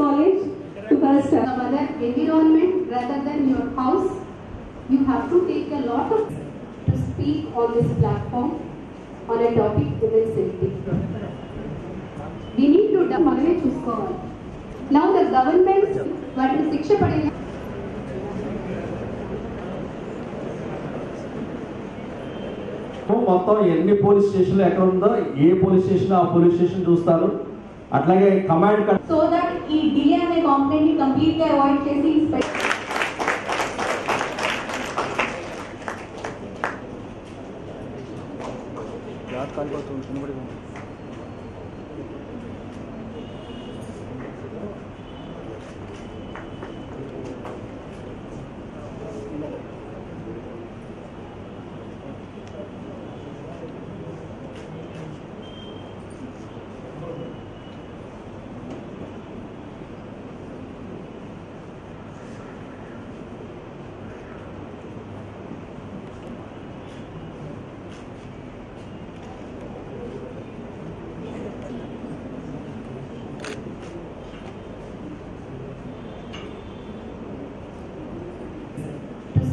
college to first some other environment rather than your house. You have to take a lot of to speak on this platform on a topic women's safety. We need to మనమే చూసుకోవాలి. Now the government వాటిని శిక్ష పడే మొత్తం ఎన్ని police స్టేషన్లు ఎక్కడ ఉందో ఏ పోలీస్ స్టేషన్ ఆ పోలీస్ స్టేషన్ చూస్తారు. అట్లాగే కమాండ్ సో దట్ ఈ డిలే అనే కాంప్లైంట్ ని కంప్లీట్ గా అవాయిడ్ చేసి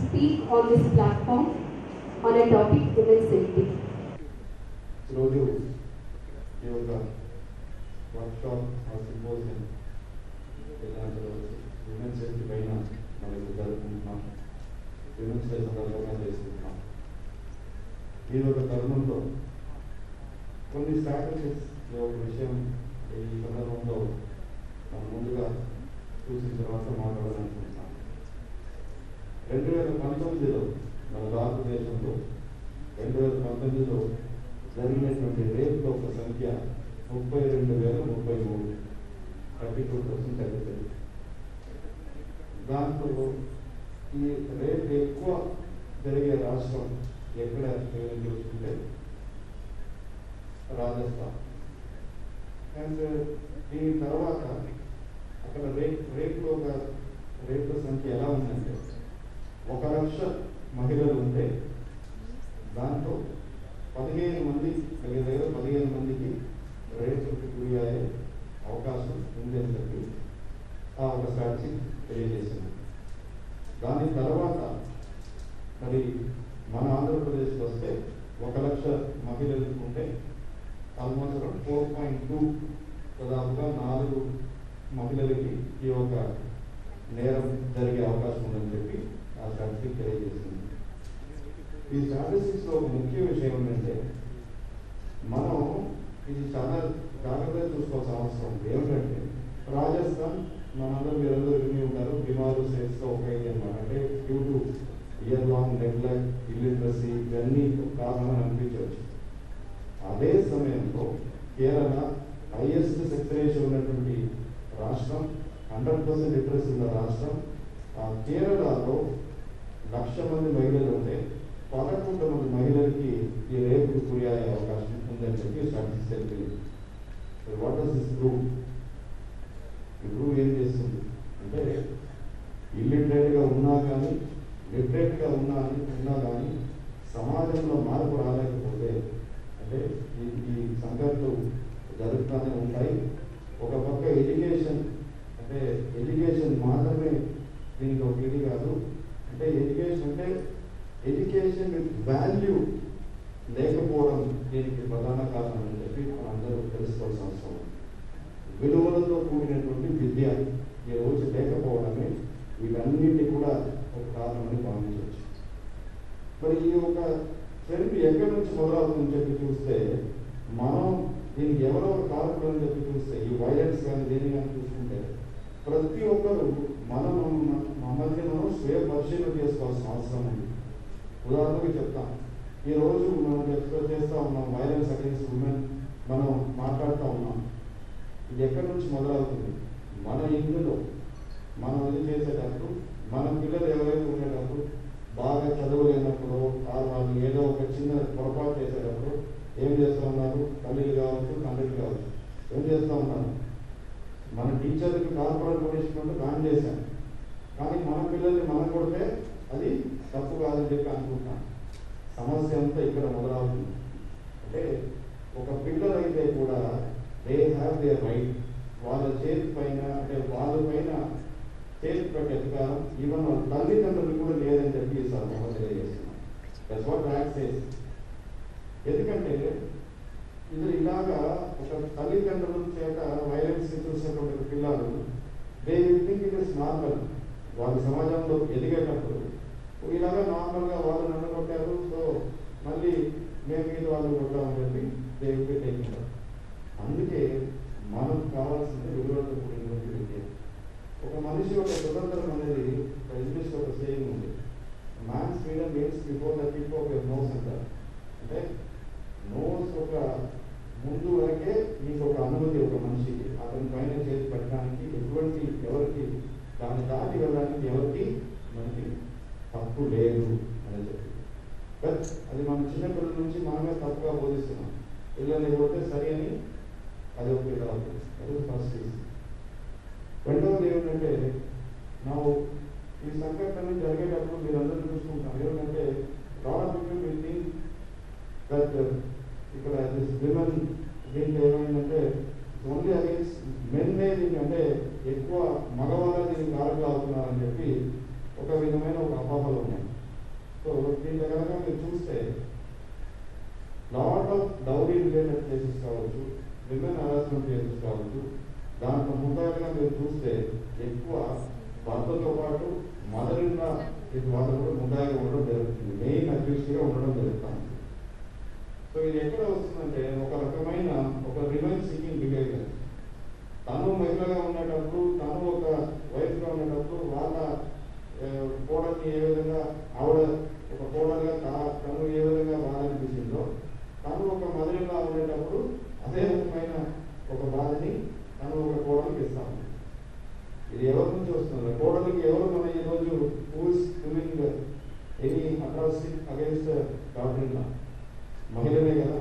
speak on this platform on a topic women's safety. రోజు ఈ యొక్క వర్క్షాప్ సింపోజియం విమెన్స్ సేఫ్టీ పైన మనం జరుపుకుంటున్నాం. విమెన్స్ డే సందర్భంగా చేసుకుంటున్నాం. ఈ ఒక తరుణంలో కొన్ని స్ట్రాటజీస్ ఒక విషయం ఈ సందర్భంలో మనం ముందుగా చూసిన తర్వాత మాట్లాడాలనుకుంటున్నాం. 2019లో మన భారతదేశంలో 2019లో జరిగినటువంటి రేపుల ఒక సంఖ్య 32,033, 32% తగ్గుతుంది. దాంట్లో ఈ రేపు ఎక్కువ జరిగే రాష్ట్రం ఎక్కడ చూసుకుంటే రాజస్థాన్. అండ్ దీని తర్వాత అక్కడ రేపుల సంఖ్య ఎలా ఉందంటే 1,00,000 మహిళలు ఉంటే దాంట్లో 15 మంది దగ్గర 15 మందికి రేపుకి గురి అయ్యే అవకాశం ఉందని చెప్పి ఆ ఒక స్ట్రాటజీ తెలియజేసింది. దాని తర్వాత మరి మన ఆంధ్రప్రదేశ్కి వస్తే 1,00,000 మహిళలు ఉంటే ఆల్మోస్ట్ 4.2 దాదాపుగా 4 మహిళలకి ఈ యొక్క నేరం జరిగే అవకాశం ఉందని చెప్పి ఆ స్ట్రాటజీ తెలియజేసింది. ఈ స్ట్రాటజీస్లో ఒక ముఖ్య విషయం ఏంటంటే మనం ఇది చాలా జాగ్రత్తగా చూసుకోవాల్సిన అవసరం ఉంది. ఏమిటంటే రాజస్థాన్ మనందరూ మీరందరూ విని ఉంటారు, బిమారు స్టేట్స్లో ఒక ఇది అనమాట. అంటే due to year long neglect, illiteracy ఇవన్నీ కారణమని అనిపించవచ్చు. అదే సమయంలో కేరళ హైయెస్ట్ సెక్స్ ఉన్నటువంటి రాష్ట్రం, 100% లిటరసీ ఉన్న రాష్ట్రం. ఆ కేరళలో 1,00,000 మంది మహిళలు ఉంటే 11 మంది మహిళలకి ఈ రేపుకు గురి అయ్యే అవకాశం ఉందని చెప్పి స్టాటిస్టిక్స్ తెలిపింది. What does this prove? ఈ ప్రూవ్ ఏం చేస్తుంది అంటే ఇల్లిటరేట్గా ఉన్నా కానీ లిటరేట్గా ఉన్నా కానీ సమాజంలో మార్పు రాలేకపోతే అంటే ఈ సంఘటనలు జరుగుతూనే ఉంటాయి. ఒక పక్క ఎడ్యుకేషన్ అంటే ఎడ్యుకేషన్ మాత్రమే దీనికి ఒక ఇది కాదు. అంటే ఎడ్యుకేషన్ విత్ వాల్యూ లేకపోవడం దీనికి ప్రధాన కారణం అని చెప్పి మనందరూ తెలుసుకోవాల్సిన అవసరం ఉంది. విలువలతో కూడినటువంటి విద్య ఈ రోజు లేకపోవడమే వీటన్నిటి కూడా ఒక కారణమని భావించవచ్చు. మరి ఈ యొక్క ట్రెండ్ ఎక్కడి నుంచి మొదలవుతుందని చెప్పి చూస్తే మనం దీనికి ఎవరెవరు కారణం అని చెప్పి చూస్తే ఈ వైలెన్స్ కానీ దేని కానీ చూసుకుంటే ప్రతి ఒక్కరు మమ్మల్ని మనం స్వయం పరిశీలన చేసుకోవాల్సిన అవసరం ఉంది. ఉదాహరణకి చెప్తాం, ఈరోజు మనం చేస్తూ ఉన్నాం వైలెన్స్ అగేన్స్ట్ ఉమెన్, మనం మాట్లాడుతూ ఉన్నాం. ఇది ఎక్కడి నుంచి మొదలవుతుంది? మన ఇంట్లో మనం ఇది చేసేటప్పుడు మన పిల్లలు ఎవరైతే ఉండేటప్పుడు బాగా చదువులేనప్పుడు వాళ్ళు ఏదో ఒక చిన్న పొరపాటు చేసేటప్పుడు ఏం చేస్తూ ఉన్నారు? తల్లిలు కావచ్చు, తండ్రులు కావచ్చు, ఏం చేస్తూ ఉన్నారు? మన టీచర్లకి కార్పొరేట్ పనిష్మెంట్ బ్యాన్ చేశాం, కానీ మన పిల్లల్ని మనం కొడితే అది తప్పు కాదని చెప్పి అనుకుంటాం. సమస్య అంతా ఇక్కడ మొదలవుతుంది. అంటే ఒక పిల్లలైతే కూడా దే హ్యావ్ దేర్ రైట్, వాళ్ళ చేతి పైన అంటే వాళ్ళ పైన చేతి పెట్టే అధికారం ఈవెన్ వాళ్ళ తల్లిదండ్రులు కూడా లేదని చెప్పి సమూహం తెలియజేస్తున్నాం. That's what act says. ఎందుకంటే ఇది ఇలాగా ఒక తల్లిదండ్రుల చేత వైలెన్స్ చూసినటువంటి పిల్లలు they will think it is normal. వాళ్ళ సమాజంలో ఎదిగేటప్పుడు ఇలాగా నార్మల్గా వాళ్ళు నన్ను కొట్టారు, సో మళ్ళీ మేము మీద వాళ్ళు కొట్టామని చెప్పి దే విల్ బి టేకింగ్. అందుకే మనకు కావాల్సింది విలువలతో కూడినటువంటి విద్య. ఒక మనిషి యొక్క స్వతంత్రం అనేది ఇంగ్లీష్ ఒక సేయింగ్ ఉంది, man's freedom means before the tip of your nose అంటారు. అంటే నోస్ ఒక ముందు వరకే మీకు ఒక అనుమతి ఒక మనిషికి అతని పైన చేసి పెట్టడానికి ఎటువంటి ఎవరికి దాన్ని దాటి వెళ్ళడానికి ఎవరికి మనకి తప్పు లేదు అని చెప్పి. బట్ అది మన చిన్నపిల్లల నుంచి మనమే తప్పుగా బోధిస్తున్నాం. పిల్లల్ని కొడితే సరి అని అది ఒక అవుతుంది. అది ఫస్ట్ రీజన్. రెండవది ఏమిటంటే ఈ సంఘటన జరిగేటప్పుడు మీరు అందరూ చూసుకుంటారు. ఏమిటంటే lot of people will think that ఇక్కడ విమెన్ దీంట్లో ఏమైందంటే ఓన్లీ అగేన్స్ట్ మెన్నే దీన్ని అంటే ఎక్కువ మగవాళ్ళ దీనికి కారణంగా అవుతున్నారని చెప్పి ఒక విధమైన ఒక అపోహలు ఉన్నాయి. సో దీంట్లో కనుక మీరు చూస్తే lot of dowry related cases కావచ్చు, విమెన్ హరాస్మెంట్ కేసెస్ కావచ్చు, దాంట్లో ముఖ్యంగా మీరు చూస్తే ఎక్కువ భర్తతో పాటు మదర్ ఇన్ లా వాళ్ళు కూడా ముద్దాయిగా ఉండడం జరుగుతుంది, మెయిన్ అక్యూస్డ్గా ఉండడం జరుగుతుంది. సో ఇది ఎక్కడ వస్తుందంటే ఒక రకమైన ఒక రివెంజ్ సీకింగ్ బిహేవియర్. తను మహిళగా ఉండేటప్పుడు, తను ఒక వైఫ్గా ఉండేటప్పుడు వాళ్ళ కోడల్ని ఏ విధంగా ఆవిడ ఒక కోడలుగా తను ఏ విధంగా బాధ అనిపించిందో, తను ఒక మదర్లా ఉండేటప్పుడు అదే రకమైన ఒక బాధని తను ఒక కోడలికి ఇస్తాము. ఇది ఎవరి నుంచి వస్తుంది? కోడలికి ఎవరు మన ఈరోజు who's doing any atrocity against doctor మహిళనే కదా.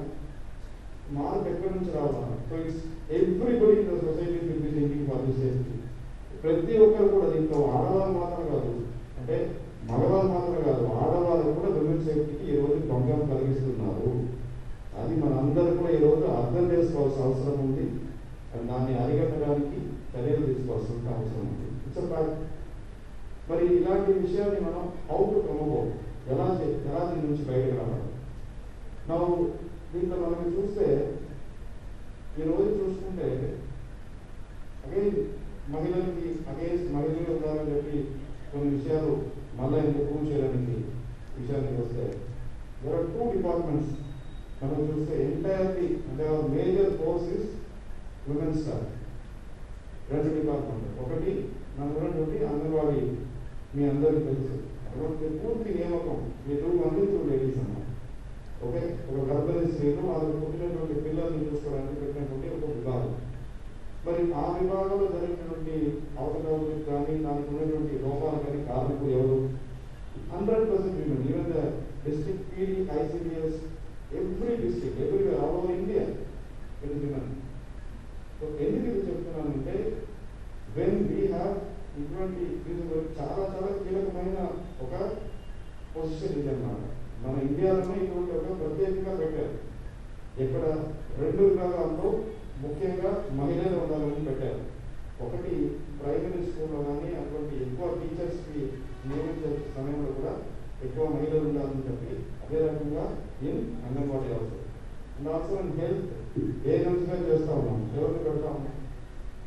మార్పు ఎక్కడి నుంచి రావాలి? So it's everybody in the society will be thinking for this safety. ప్రతి ఒక్కరు కూడా దీంట్లో ఆడవాళ్ళు మాత్రం కాదు, అంటే మగవాళ్ళు మాత్రం కాదు, ఆడవాళ్ళు కూడా విమెన్ సేఫ్టీకి ఈ రోజు భంగం కలిగిస్తున్నారు. అది మనందరూ కూడా ఈరోజు అర్థం చేసుకోవాల్సిన అవసరం ఉంది. దాన్ని అరికట్టడానికి చర్యలు తీసుకోవాల్సిన అవసరం ఉంది. It's fact. మరి ఇలాంటి విషయాన్ని మనం హౌ టు ప్రమోట్, ఎలా దీని నుంచి బయటకు రావాలి? మనం దీంట్లో మనకి చూస్తే ఈరోజు చూసుకుంటే అగైన్ మహిళలకి అగేన్స్ట్ మహిళలు ఉండాలని చెప్పి కొన్ని విషయాలు మళ్ళీ ఇంకా ప్రూవ్ చేయడానికి విషయానికి వస్తే దేర్ ఆర్ 2 డిపార్ట్మెంట్స్ మనం చూస్తే ఎంటైర్లీ అంటే major force is women's staff. 2 department. ఒకటి మనకున్నటువంటి అంగన్వాడీ మీ అందరికీ తెలుసు, అటువంటి పూర్తి నియామకం మీ 2 మంది 2 లేడీస్ అన్నమాట. ఓకే, ఒక గర్భిణీ స్త్రీలు వాళ్ళకి పుట్టినటువంటి పిల్లల్ని చూసుకోవడానికి పెట్టినటువంటి ఒక విభాగం. మరి ఆ విభాగంలో జరిగినటువంటి అవకతవకలకు కానీ దానికి ఉన్నటువంటి లోపాలు కానీ కారణకులు ఎవరు? 100% women. Even the district PD ICDS every district everywhere all over India it is women. So ఎందుకు ఇది చెప్తున్నానంటే వెన్ వీ హ్యావ్ ఇటువంటి చాలా చాలా కీలకమైన ఒక పొజిషన్ ఇది అన్నమాట. మన ఇండియాలోనే ఇటువంటి ఒక ప్రత్యేకంగా పెట్టారు. ఇక్కడ 2 విభాగాల్లో ముఖ్యంగా మహిళలు ఉండాలని పెట్టారు. ఒకటి ప్రైమరీ స్కూల్లో కానీ అటువంటి ఎక్కువ టీచర్స్కి నియమించే సమయంలో కూడా ఎక్కువ మహిళలు ఉండాలని చెప్పి, అదే రకంగా ఇన్ అంగన్వాడీ అవసరం అండ్ ఆల్సో ఇన్ హెల్త్ ఏ గా చేస్తా ఉన్నాం. ఎవరిని పెడతా ఉన్నాం?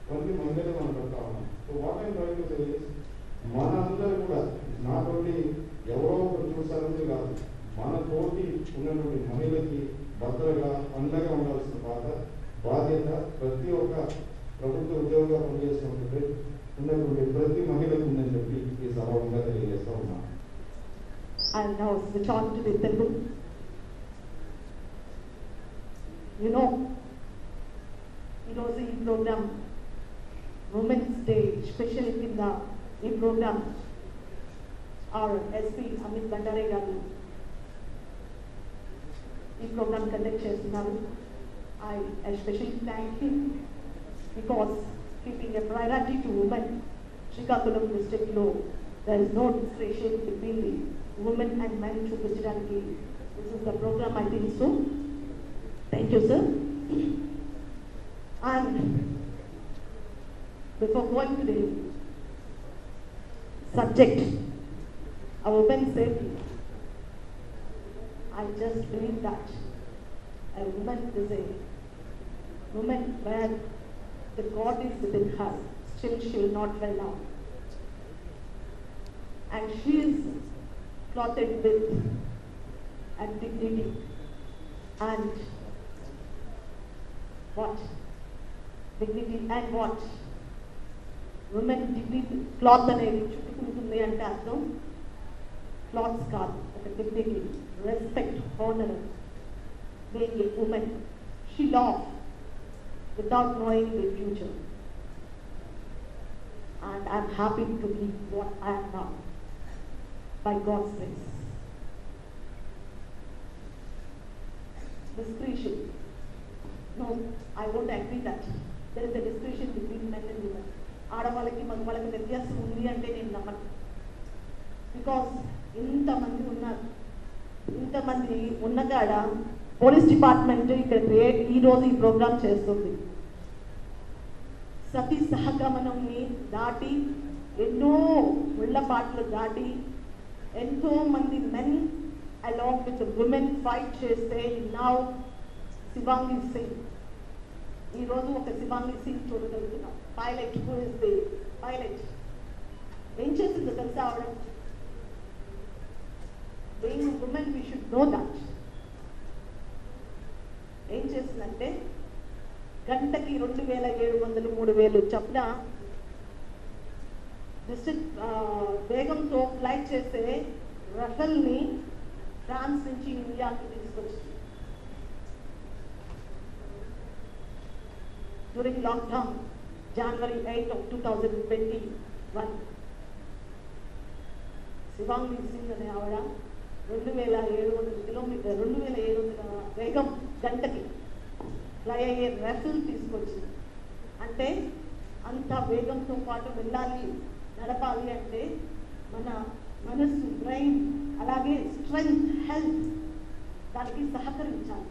కొన్ని మహిళలు మనం పెడతా ఉన్నాం. So what I'm trying to say is మన అందరూ కూడా నాట్ ఓన్లీ ఎవరో ఒకరు చూసారని కాదు, మన తోటి ఉన్నటువంటి మహిళకి భద్రగా అండగా ఉండాల్సిన బాధ్యత ప్రతి ఒక్క ప్రభుత్వ ఉద్యోగంగా ఉన్నటువంటి ప్రతి మహిళకు ఉందని చెప్పి ఈ సభంగా తెలియజేస్తా ఉన్నాను. I'll now switch on to the Telugu. You know, ఈరోజు ఈ ప్రోగ్రామ్ ఉమెన్స్ డే స్పెషల్ కింద ఈ ప్రోగ్రామ్ our SP అమిత్ బండారే గారు ఈ ప్రోగ్రామ్ కండక్ట్ చేస్తున్నారు. I especially thank him because keeping a priority to women, Srikakulam district lo there is no discrimination between the women and men చూపించడానికి this is the program I think so. Thank you sir. And before going to the subject of women's safety, I just believe that a woman is a woman where the God is within her, still she will not fall down. And she is clothed with a dignity and what? Dignity and what? Women dignity, cloth అనేది చుట్టుకుంటుంది అంటే అర్థం clothes కాదు, ఒక dignity, respect, honor, being a woman. She loved without knowing the future. And I'm happy to be what I am now, by God's grace. Discretion. No, I won't agree that there is a discretion between men and women. ఆడవాళ్ళకి మగవాళ్ళకి వ్యత్యాసం ఉంది అంటే నేను నమ్మను. Because ఇంతమంది ఉన్నారు, ఇంతమంది ఉన్నగాడ పోలీస్ డిపార్ట్మెంట్ ఇక్కడ ఈరోజు ఈ ప్రోగ్రామ్ చేస్తుంది. సతీ సహగమనంని దాటి ఎన్నో ముళ్ళపాట్లు దాటి ఎంతో మంది men along with women fight చేస్తే నౌ శివాంగి సింగ్, ఈరోజు ఒక శివాంగి సింగ్ చూడగలుగుతున్నాం. Pilot, who is the pilot, ఏం చేసిందో తెలుసా ఆవిడ? Being women we should know that. ఏం చేసిందంటే గంటకి 2700 3000 చొప్పున వేగంతో ఫ్లైట్ చేసే రఫెల్ని ఫ్రాన్స్ నుంచి ఇండియాకి తీసుకొచ్చింది. During lockdown January 8 of 2021, Shivangi Singh అనే ఆవిడ 2700 వేగం గంటకి ఫ్లై అయ్యే రఫెల్ తీసుకొచ్చింది. అంటే అంత వేగంతో పాటు వెళ్ళాలి, నడపాలి అంటే మన మనసు, బ్రెయిన్, అలాగే స్ట్రెంగ్త్, హెల్త్ దానికి సహకరించాలి.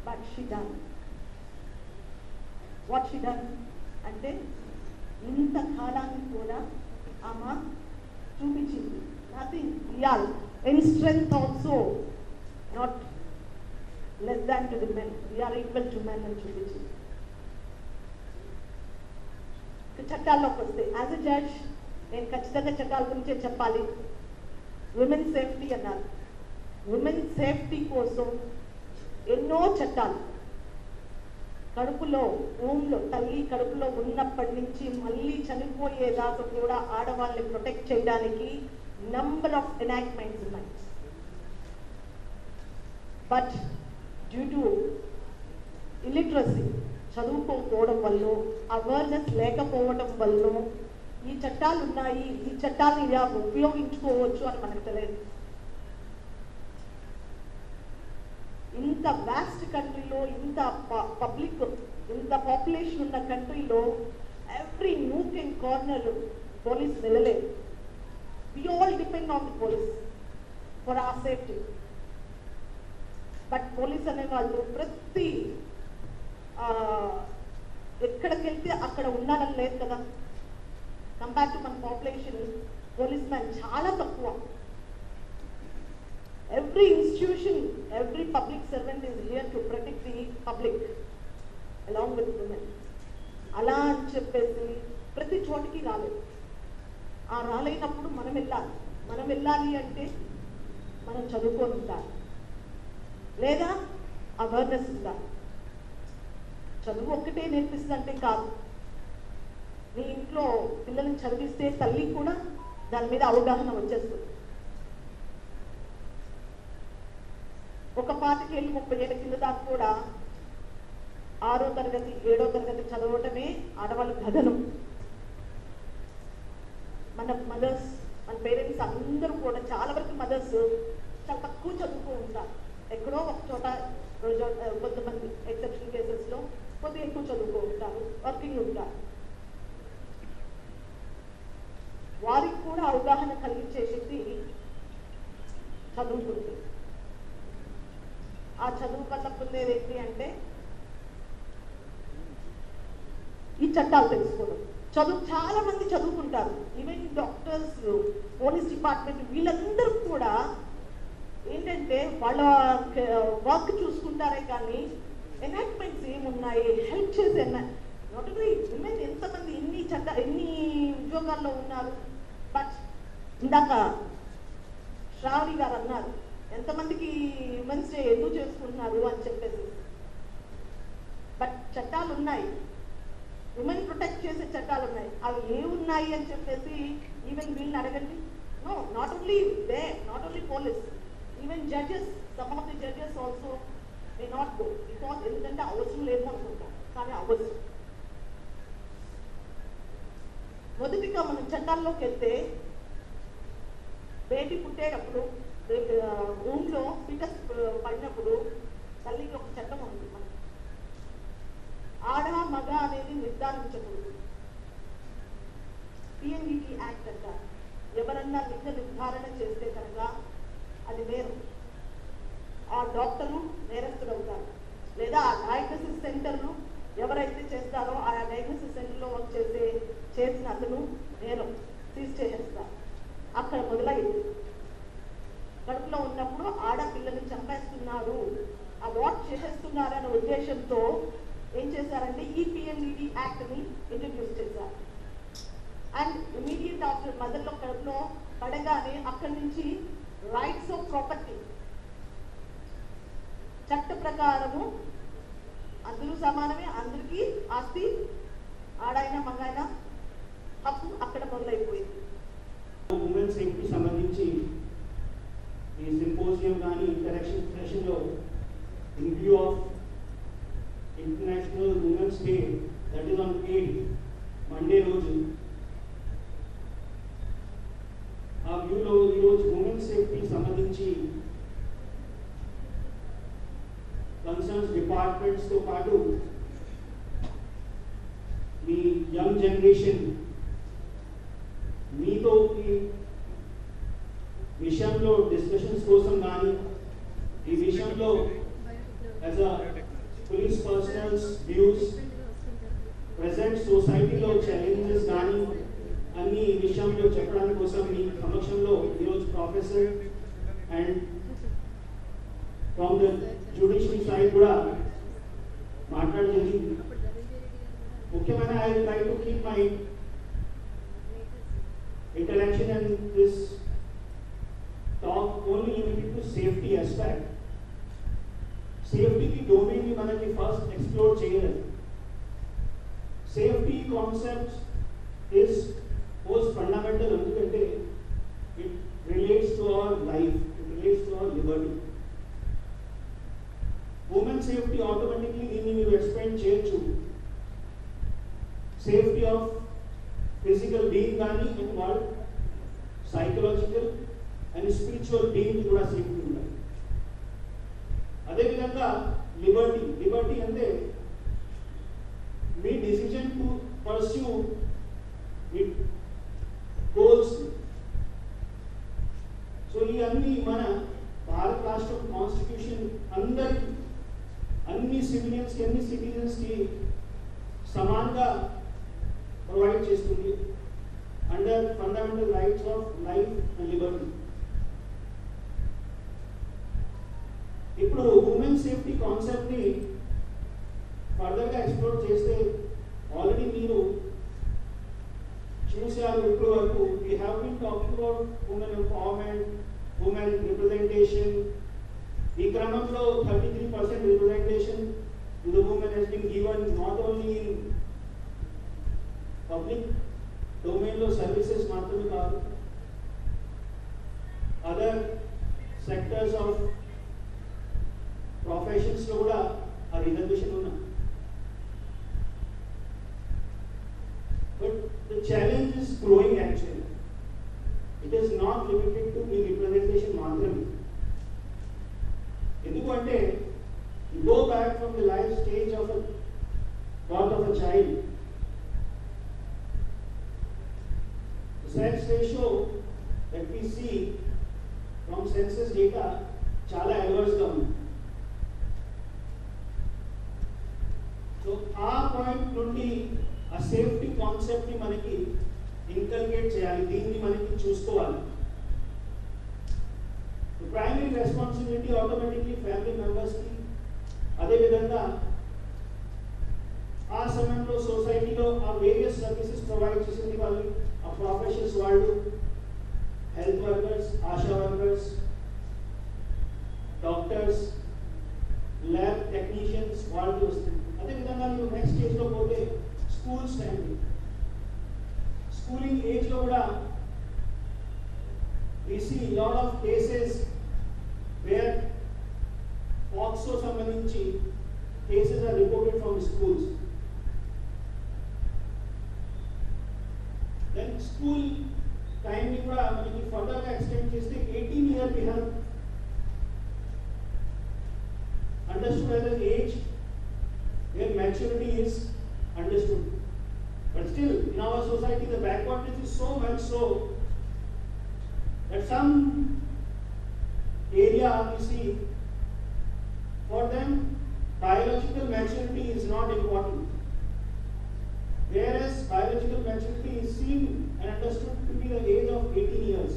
But she done what she done అంటే ఇంత కాలానికి కూడా ఆమె చూపించింది nothing real in strength also, not less than to the men, we are equal to men అని చూపించింది. చట్టాల్లోకి వస్తే యాజ్ ఎ జడ్జ్ నేను ఖచ్చితంగా చట్టాల గురించే చెప్పాలి. ఉమెన్ సేఫ్టీ అన్నారు. ఉమెన్ సేఫ్టీ కోసం ఎన్నో చట్టాలు, కడుపులో ఊమ్లో తల్లి కడుపులో ఉన్నప్పటి నుంచి మళ్ళీ చనిపోయేదాకా కూడా ఆడవాళ్ళని ప్రొటెక్ట్ చేయడానికి నంబర్ ఆఫ్ ఎనాక్ట్మెంట్స్ ఉన్నాయి. బట్ డ్యూ టు ఇలిటరసీ, చదువుకోకపోవడం వల్ల, అవేర్నెస్ లేకపోవడం వల్ల ఈ చట్టాలు ఉన్నాయి, ఈ చట్టాలను ఇలా ఉపయోగించుకోవచ్చు అని మనకు తెలియదు. ఇంత వాస్ట్ కంట్రీలో, ఇంత పబ్లిక్, ఇంత పాపులేషన్ ఉన్న కంట్రీలో every nook and corner police వెళ్ళలేదు. We all depend on the police for our safety. But police అనే వాళ్ళు ప్రతి ఎక్కడికి వెళ్తే అక్కడ ఉండాలని లేదు కదా. కంపేర్ టు మన పాపులేషన్, పోలీస్ మ్యాన్ చాలా తక్కువ. Every institution, every public servant is here to protect the public along with women. అలా అని చెప్పేసి ప్రతి చోటికి రాలేదు. ఆ రాలేనప్పుడు మనం వెళ్ళాలి. మనం వెళ్ళాలి అంటే మనం చదువుకొని ఉండాలి, లేదా అవేర్నెస్ ఉండాలి. చదువు ఒక్కటే నేర్పిస్తుందంటే కాదు. నీ ఇంట్లో పిల్లల్ని చదివిస్తే తల్లి కూడా దాని మీద అవగాహన వచ్చేస్తుంది. ఒక 5 ఏళ్ళు 30 ఏళ్ళ కింద దాకా కూడా 6వ తరగతి 7వ తరగతి చదవటమే ఆడవాళ్ళ గగనం. మన మదర్స్, మన పేరెంట్స్ అందరూ కూడా చాలా వరకు మదర్స్ చాలా తక్కువ చదువుతూ ఉంటారు. ఎక్కడో ఒక చోట కొంతమంది ఎక్సెప్షన్ కేసెస్లో కొద్దిగా ఎక్కువ చదువుతూ ఉంటారు, వర్కింగ్ ఉంటారు. వారికి కూడా అవగాహన కలిగించే శక్తి చదువుతుంది. ఆ చదువు వల్ల పొందేది ఏంటి అంటే ఈ చట్టాలు తెలుసుకోవడం. చాలా మంది చదువుకుంటారు, ఈవెన్ డాక్టర్స్, పోలీస్ డిపార్ట్మెంట్, వీళ్ళందరూ కూడా ఏంటంటే వాళ్ళ వర్క్ చూసుకుంటారే కానీ ఎనాక్ట్మెంట్స్ ఏమున్నాయి, హెల్ప్ చేసే నాట్ ఓన్లీ విమెన్, ఎంతమంది ఎన్ని ఉద్యోగాల్లో ఉన్నారు. బట్ ఇందాక శ్రావణి గారు అన్నారు ఎంతమందికి విమెన్స్ డే ఎందుకు చేసుకుంటున్నారు అని చెప్పేసి. బట్ చట్టాలు ఉన్నాయి, విమెన్ ప్రొటెక్ట్ చేసే చట్టాలు ఉన్నాయి, అవి ఏమున్నాయి అని చెప్పేసి ఈవెన్ వీళ్ళని అడగండి. No, not only they, not only police, even judges, some of the judges also may not go because ఎందుకంటే అవసరం లేదు అనుకుంటాం, కానీ అవసరం. మొదటిగా మనం చట్టాల్లోకి వెళ్తే బేటీ పుట్టేటప్పుడు ఊళ్ళో ఫిటస్ పడినప్పుడు తల్లికి ఒక చట్టం ఉంది, ఆడ మగ అనేది నిర్ధారించకూడదు. పిఎన్డిటి యాక్ట్ అంట, ఎవరన్నా లింగ నిర్ధారణ చేస్తే కనుక అది నేరం, ఆ డాక్టరు నేరస్తుడవుతారు, లేదా ఆ డయాగ్నోసిస్ సెంటర్లు ఎవరైతే చేస్తారో ఆ డయాగ్నోసిస్ సెంటర్లో వర్క్ చేసిన అతను నేరం, సీజ్ చేసేస్తారు. అక్కడ మొదలైంది. కడుపులో ఉన్నప్పుడు ఆడపిల్లని చంపేస్తున్నారు, అబార్ట్ చేసేస్తున్నారు అనే ఉద్దేశంతో ఏం చేశారంటే ఈ పిఎన్డిటి యాక్ట్ని ఇంట్రడ్యూస్ చేశారు. అండ్ ఇమీడియట్ ఆఫ్టర్ మదర్లో కడుపులో పడగానే అక్కడి నుంచి రైట్స్ ఆఫ్ ప్రాపర్టీ, చట్ట ప్రకారము అందరూ సమానమే, అందరికీ ఆస్తి, ఆడైనా మగైనా హక్కు అక్కడ మొదలైపోయింది. ఉమెన్ సేఫ్టీ సంబంధించి ఈ సింపోజియం కానీ ఇంటరాక్షన్ సెషన్లో in view of international women's day that is on 8 Monday రోజు, ఆ వ్యూలో ఈరోజు ఉమెన్ సేఫ్టీ సంబంధించి కన్సర్న్స్ డిపార్ట్మెంట్స్తో పాటు మీ యంగ్ జనరేషన్ మీతో ఈ విషయంలో డిస్కషన్స్ కోసం కానీ ఈ విషయంలో as a police personals views, present సొసైటీలో ఛాలెంజెస్ కానీ అన్ని విషయంలో చెప్పడానికి కోసం మీ సమక్షంలో ఈరోజు professor and from the judiciary side కూడా మాట్లాడలేదు. ముఖ్యమైన I try to keep my interaction and this talk only limited to safety aspect. Safety की domain में मैंने की first explore चाहिए. Safety concept is most fundamental ఎందుకంటే it relates to our life, it relates to our liberty. Women safety automatically దీన్ని మీరు explain చేయొచ్చు. Safety of physical being కానీ అండ్ వాళ్ళు సైకలాజికల్ అండ్ స్పిరిచువల్ బీయింగ్ కూడా సేఫ్టీ ఉండాలి. అదేవిధంగా లిబర్టీ అంటే మీ డిసిజన్ టు పర్స్యూ మీ గోల్స్. సో ఇవన్నీ మన భారత రాష్ట్ర కాన్స్టిట్యూషన్ అందరికీ, అన్ని సివిలియన్స్కి, అన్ని సిటిజన్స్కి సమానంగా ప్రొవైడ్ చేస్తుంది under fundamental rights of life and liberty. ఇప్పుడు ఉమెన్ సేఫ్టీ కాన్సెప్ట్ని ఫర్దర్గా ఎక్స్ప్లోర్ చేస్తే ఆల్రెడీ మీరు చూశారు ఇప్పుడు వరకు. We have been talking about women empowerment, women representation. ఈ క్రమంలో 33% representation to the women has been given not only in public డొమైన్లో సర్వీసెస్ మాత్రమే కాదు, అదర్ సెక్టర్స్ ఆఫ్ ప్రొఫెషన్స్లో కూడా ఆ రిజర్వేషన్ ఉన్నాయి. But the challenge is growing actually. It is not limited to ఈ representation మాత్రమే. ఎందుకంటే you go back from the life stage of a birth of a child. Sex ratio that we see from census data చాలా adverse గా ఉంది. So ఆ point నుండి ఆ safety కాన్సెప్ట్ని మనకి ఇన్కల్కేట్ చేయాలి, దీన్ని మనకి చూసుకోవాలి. ప్రైమరీ రెస్పాన్సిబిలిటీ ఆటోమేటిక్లీ ఫ్యామిలీ మెంబర్స్కి, అదేవిధంగా ఆ సమయంలో సొసైటీలో ఆ వేరియస్ సర్వీసెస్ ప్రొవైడ్ చేసింది వాళ్ళు, ఆ ప్రొఫెషన్స్ వాళ్ళు, health workers, ASHA workers, doctors, lab technicians వాళ్ళు వస్తుంది. అదేవిధంగా మీరు నెక్స్ట్ స్టేజ్లో పోతే స్కూల్స్ టైంలో, స్కూలింగ్ ఏజ్లో కూడా we see a lot of cases where POCSO సంబంధించి cases are reported from schools. Then school time ని కూడా మనకి further గా extend చేస్తే 18 years we have understood as an age where maturity is understood. But still in our society the backwardness is so much so that some area we see for them biological maturity is not important, whereas biological maturity is seen and understood to be the age of 18 years.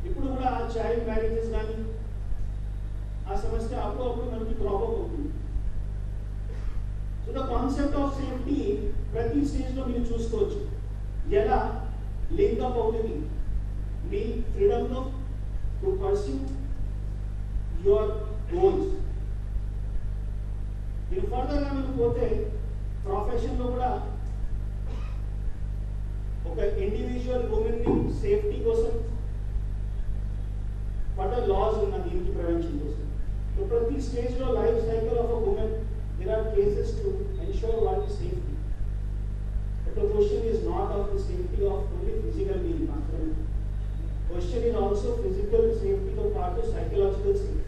ఇప్పుడు కూడా ఆ child marriages కానీ ఆ సమస్య అప్పుడప్పుడు మనకి crop up అవుతుంది. So the concept of safety ప్రతి స్టేజ్లో మీరు చూసుకోవచ్చు ఎలా లింక్అప్ అవుతుంది మీ ఫ్రీడమ్లో టు పర్స్యూ యువర్ గోల్స్. మీరు ఫర్దర్గా మీరు పోతే ప్రొఫెషన్లో కూడా ఒక ఇండివిజువల్ ఉమెన్ని సేఫ్టీ కోసం ఫర్దర్ లాస్ ఉన్న దీనికి ప్రివెన్షన్ కోసం. సో ప్రతి స్టేజ్లో life cycle of a women there are cases to ensure one's safety. But the question is not of the safety of only physical being concerned. Question is also physical safety to part of psychological safety.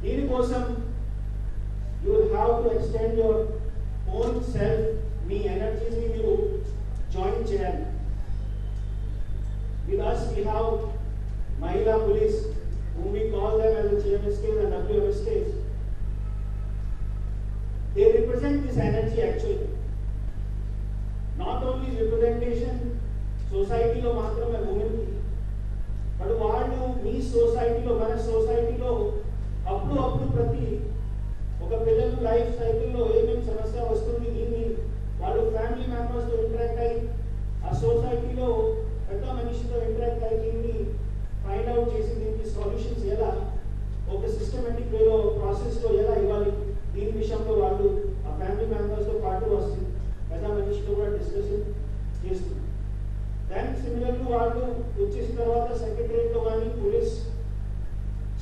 దీని కోసం you will have to extend your own self, me energies ని మీరు join చేయాలి. With us we have Mahila Police, whom we call them as the GMSKs and WMSKs. They represent this energy actually. Not only representation సొసైటీలో మాత్రమే ఉమెన్కి, but వాళ్ళు మీ సొసైటీలో మన సొసైటీలో అప్పుడు ప్రతి ఒక పిల్లల లైఫ్ సైకిల్లో ఏమేమి సమస్య వస్తుంది దీన్ని వాళ్ళు ఫ్యామిలీ మెంబర్స్తో ఇంటరాక్ట్ అయ్యి ఆ సొసైటీలో పెద్ద మనిషితో ఇంటరాక్ట్ అయ్యి దీన్ని ఫైండ్ అవుట్ చేసి దీనికి సొల్యూషన్స్ ఎలా ఒక సిస్టమేటిక్ వేలో ప్రాసెస్లో ఎలా ఇవ్వాలి దీని విషయంలో వాళ్ళు ఆ ఫ్యామిలీ మెంబర్స్తో పాటు వస్తుంది పెద్ద మనిషితో కూడా డిస్కషన్ చేస్తుంది. దానికి సిమిలర్గా వాళ్ళు వచ్చేసిన తర్వాత సెక్రటరీలో కానీ పోలీస్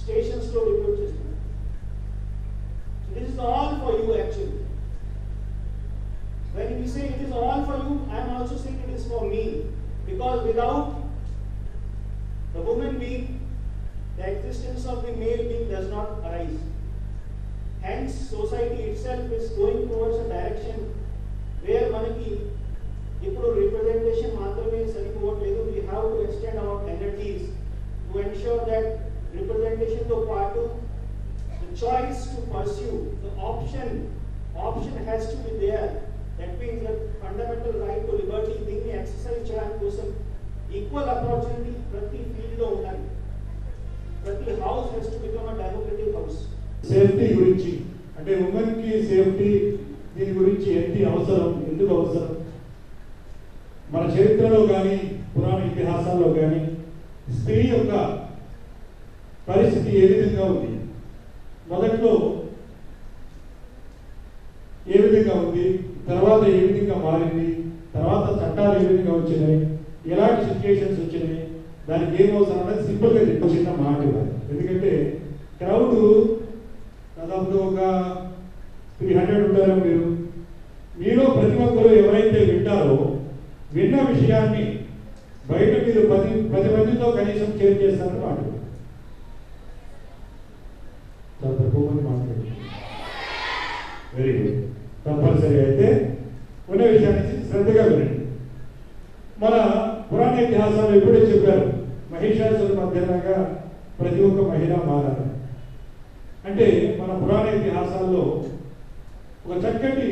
స్టేషన్స్లో రిపోర్ట్ చేస్తున్నారు. This is all for you actually. When we say it is all for you, I am also saying it is for me, because without the woman being, the existence of the male being does not arise. Hence, society itself is going towards a direction where మనకి ఇప్పుడు representation మాత్రమే సరిపోవట్లేదు. We have to extend our energies to ensure that representation తో పాటు the choice to pursue the option has to be there. That means that fundamental right to liberty దీన్ని exercise చేయడానికి కోసం equal opportunity ప్రతి ఫీల్డ్లో ఉండాలి. ప్రతి house has to become a democratic house. Safety గురించి అంటే ఉమెన్కి సేఫ్టీ దీని గురించి ఎందుకు అవసరం మన చరిత్రలో కానీ పురాణ ఇతిహాసాల్లో కానీ స్త్రీ యొక్క పరిస్థితి ఏ విధంగా ఉంది, మొదట్లో ఏ విధంగా ఉంది, తర్వాత ఏ విధంగా మారింది, తర్వాత చట్టాలు ఏ విధంగా వచ్చినాయి, ఎలాంటి సిచ్యువేషన్స్ వచ్చినాయి, దానికి ఏం అవసరం అనేది సింపుల్గా చెప్పొచ్చిన మాట ఇవ్వాలి. ఎందుకంటే క్రౌడ్ దాదాపు ఒక 300 ఉంటారో మీలో ప్రతి ఒక్కరు ఎవరైతే వింటారో విన్న విషయాన్ని బయట మీరు 10 మందితో కనీసం షేర్ చేస్తారని మాట. చాలా తక్కువ మంది మాట్లాడారు. Very good. తప్పనిసరి అయితే ఉన్న విషయాన్ని శ్రద్ధగా వినండి. మన పురాణ ఇతిహాసాలు ఎప్పుడే చెప్పారు మహిషాసుర మధ్యలాగా ప్రతి ఒక్క మహిళ మారాలి. అంటే మన పురాణ ఇతిహాసాల్లో ఒక చక్కటి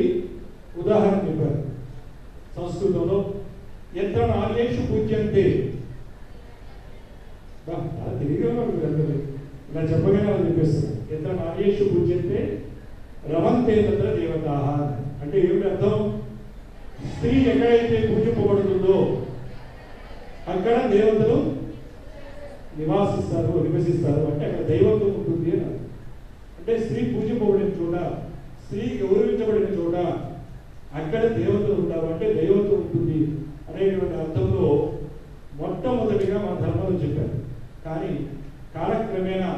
ఉదాహరణ చెప్పారు సంస్కృతంలో, ఎత్ర నార్యేషు పూజ్యంతే. తెలియదు ఇలా చెప్పగానే వాళ్ళు చెప్పేస్తున్నారు. ఎత్ర నార్యేషు పూజ్యంతే రవంతే తత్ర దేవతాః. అంటే ఏమిటి అర్థం? స్త్రీ ఎక్కడైతే పూజింపబడుతుందో అక్కడ దేవతలు నివసిస్తారు. అంటే అక్కడ దైవత్వం ఉంటుంది అని. అంటే స్త్రీ పూజింపబడిన చోట, స్త్రీ గౌరవించబడిన చోట అక్కడ దేవతలు ఉంటారు, అంటే దైవత్వం ఉంటుంది అనేటువంటి అర్థంలో మొట్టమొదటిగా మన ధర్మంలో చెప్పారు. కానీ కాలక్రమేణా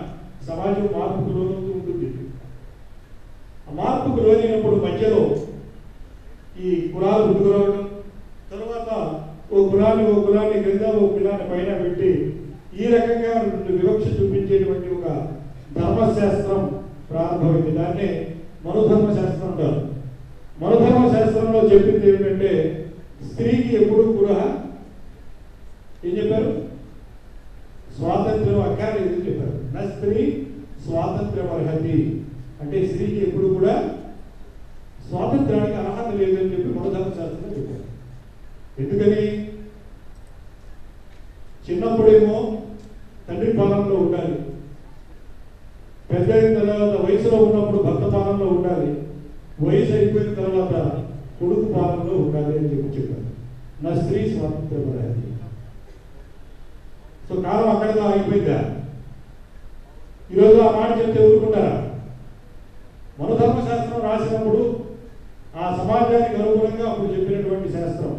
సమాజం మార్పుకు లోనవుతూ ఉంటుంది. ఆ మార్పుకు లోనైనప్పుడు మధ్యలో ఈ కులాలు పుట్టుకురావడం, తర్వాత ఓ కులాన్ని క్రింద ఓ కులాన్ని పైన పెట్టి ఈ రకంగా వివక్ష చూపించేటువంటి ఒక ధర్మశాస్త్రం ప్రారంభమైంది. దాన్నే మనుధర్మశాస్త్రం అంటారు. మనుధర్మశాస్త్రంలో చెప్పింది ఏమిటంటే, స్త్రీకి ఎప్పుడు కూడా ఏం చెప్పారు? స్వాతంత్ర్యం అక్కర్లేదు చెప్పారు. నా స్త్రీ స్వాతంత్ర్యం అర్హతి, అంటే స్త్రీకి ఎప్పుడు కూడా స్వాతంత్రానికి అర్హత లేదని చెప్పి మనుధర్మశాస్త్రంలో చెప్పారు. ఎందుకని? చిన్నప్పుడేమో తండ్రి పాలనలో ఉండాలి, పెద్ద అయిన తర్వాత వయసులో ఉన్నప్పుడు భర్త పాలనలో ఉండాలి, వయసు అయిపోయిన తర్వాత కొడుకు పాలనలో ఉండాలి అని చెప్పారు. నా స్త్రీ స్వాతంత్ర్యం అర్హతి. సో కాలం అక్కడతో ఆగిపోయిందా? ఈరోజు ఆ మాట చెప్తే ఊరుకుంటారా? మనుధర్మశాస్త్రం రాసినప్పుడు ఆ సమాజానికి అనుగుణంగా అప్పుడు చెప్పినటువంటి శాస్త్రం.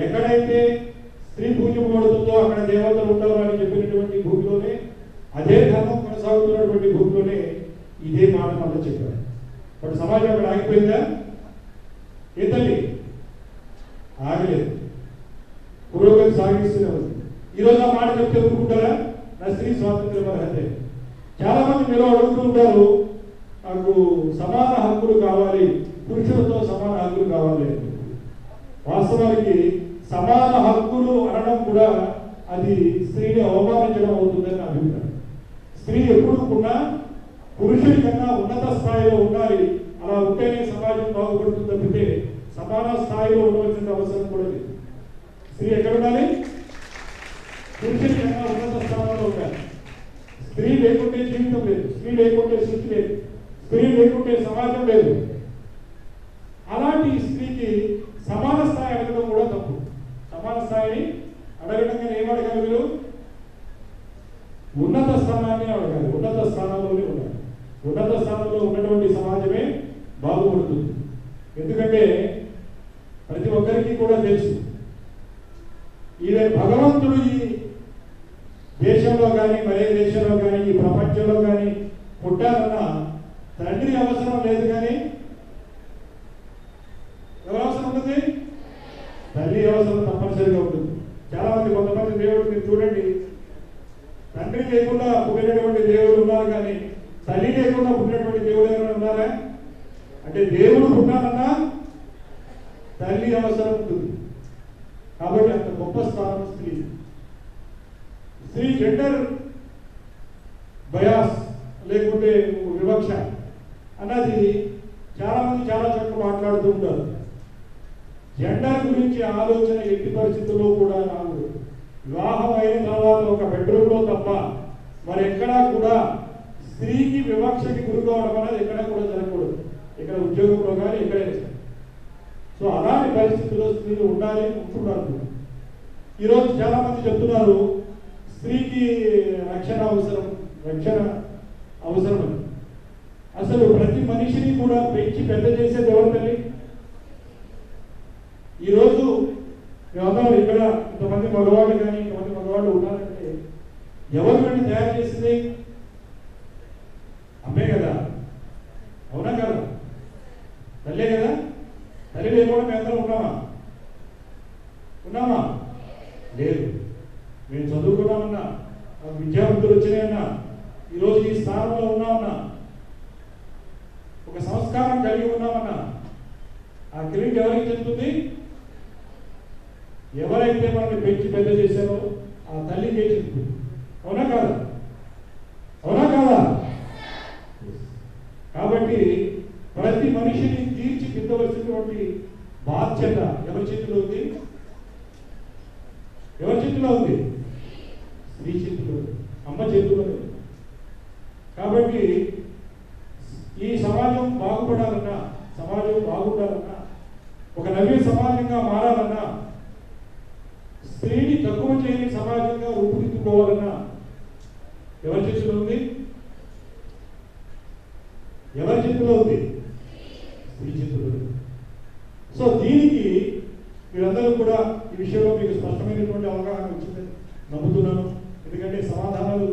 ఎక్కడైతే స్త్రీ పూజింపబడుతుందో అక్కడ దేవతలు ఉంటారు అని చెప్పినటువంటి భూమిలోనే, అదే ధర్మం కొనసాగుతున్నటువంటి భూమిలోనే ఇదే మాట మళ్ళీ చెప్పారు. బట్ సమాజం అక్కడ ఆగిపోయిందా? ఏ తల్లి ఆగలేదు, పురోగతి సాగిస్తూనే ఉంది. ఈరోజు ఆ మాట చెప్తే ఊరుకుంటారా? నా స్త్రీ స్వాతంత్ర్యం అర్హతే. చాలా మంది మీరు అడుగుతూ ఉంటారు, నాకు సమాన హక్కులు కావాలి, పురుషులతో సమాన హక్కులు కావాలి. వాస్తవానికి సమాన హక్కులు అనడం కూడా అది స్త్రీని అవమానించడం అవుతుందని నా అభిప్రాయం. స్త్రీ ఎప్పుడు కూడా పురుషుడి కన్నా ఉన్నత స్థాయిలో ఉండాలి. అలా ఉంటేనే సమాజం బాగుపడుతుంది తప్పితే సమాన స్థాయిలో ఉండవలసిన అవసరం కూడా లేదు. స్త్రీ ఎక్కడ ఉండాలి? పురుషుడి కన్నా ఉన్నత స్థానంలో ఉండాలి. స్త్రీ లేకుంటే జీవితం లేదు, స్త్రీ లేకుంటే సృష్టి లేదు, స్త్రీ లేకుంటే సమాజం లేదు. అలాంటి స్త్రీకి సమాన స్థాయి అడగడం కూడా తప్పు. సమాన స్థాయిని అడగడం కానీ ఏమడగాలి? మీరు ఉన్నత స్థానాన్ని అడగాలి, ఉన్నత స్థానంలోనే ఉండాలి. ఉన్నత స్థానంలో ఉన్నటువంటి సమాజమే బాగుపడుతుంది. ఎందుకంటే ప్రతి ఒక్కరికి కూడా తెలుసు, ఈవెన్ భగవంతుడు ఈ దేశంలో కానీ మరే దేశంలో కానీ ఈ ప్రపంచంలో కానీ పుట్టాలన్న తండ్రి అవసరం లేదు, కానీ ఎవరు అవసరం ఉంటుంది? తల్లి అవసరం తప్పనిసరిగా ఉంటుంది. చాలా మంది కొంతమంది దేవుడు మీరు చూడండి, తండ్రి లేకుండా పుట్టినటువంటి దేవుడు ఉన్నారు, కానీ తల్లి లేకుండా పుట్టినటువంటి దేవుడు ఏమైనా ఉన్నారా? అంటే దేవుడు పుట్టాలన్నా తల్లి అవసరం ఉంటుంది. కాబట్టి అంత గొప్ప స్థానం స్త్రీ. స్త్రీ జెండర్ బయాస్ లేకుంటే వివక్ష అన్నది చాలా మంది చాలా చోట్ల మాట్లాడుతూ ఉంటారు. జెండర్ గురించి ఆలోచన ఎట్టి పరిస్థితుల్లో కూడా రాదు. వివాహం అయిన తర్వాత ఒక బెడ్రూమ్లో తప్ప మరెక్కడా కూడా స్త్రీకి వివక్షకి గురి కావడం అనేది ఎక్కడా కూడా జరగకూడదు. ఇక్కడ ఉద్యోగంలో కానీ ఎక్కడైనా. సో అలాంటి పరిస్థితుల్లో స్త్రీలు ఉండాలి, ఉంటున్నారు. ఈరోజు చాలా మంది చెప్తున్నారు స్త్రీకి రక్షణ అవసరం అని. అసలు ప్రతి మనిషిని కూడా పెంచి పెద్ద చేసేది ఎవరు తల్లి? ఈరోజు మేమందరం ఇక్కడ ఇంతమంది మగవాళ్ళు కానీ ఇంతమంది మగవాళ్ళు ఉన్నారంటే ఎవరు వెళ్ళి తయారు చేసింది? అమ్మే కదా, అవునా కదా? తల్లే కదా. తల్లి లేకుండా మేము అందరం ఉన్నామా? లేదు. మేము చదువుకున్నామన్నా, విద్యావంతులు వచ్చినాయన్నా, ఈరోజు ఈ స్థానంలో ఉన్నామన్నా, ఒక సంస్కారం కలిగి ఉన్నామన్నా, ఆ క్రెడిట్ ఎవరికి చెందుతుంది? ఎవరైతే మనల్ని పెంచి పెద్ద చేశారో ఆ తల్లికే చెందుతుంది. అవునా కాదా? కాబట్టి ప్రతి మనిషిని తీర్చిదిద్దవలసినటువంటి బాధ్యత ఎవరి చేతిలో ఉంది? ఎవరి చేతిలో ఉంది? స్త్రీ చేతిలో ఉంది, అమ్మ చేతిలో ఉంది. కాబట్టి ఈ సమాజం బాగుపడాలన్నా, సమాజం బాగుండాలన్నా, ఒక నవ్య సమాజంగా మారాలన్నా, స్త్రీని తక్కువ చేయని సమాజంగా రూపుదిద్దుకోవాలన్నా ఎవరి చేతిలో ఉంది? ఎవరి చేతిలో ఉంది? స్త్రీ చేతిలో ఉంది. సో దీనికి మీరందరూ కూడా ఈ విషయంలో మీకు స్పష్టమైనటువంటి అవగాహన వచ్చిందని నమ్ముతున్నాను. ఎందుకంటే సమాధానాలు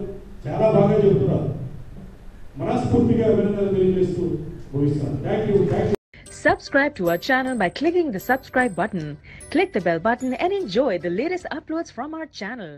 చాలా బాగా చెబుతున్నారు. మనస్ఫూర్తిగా అభినందనలు తెలియజేస్తూ ముగిస్తాను. Thank you. Subscribe to our channel by clicking the subscribe button. Click the bell button and enjoy the latest uploads from our channel.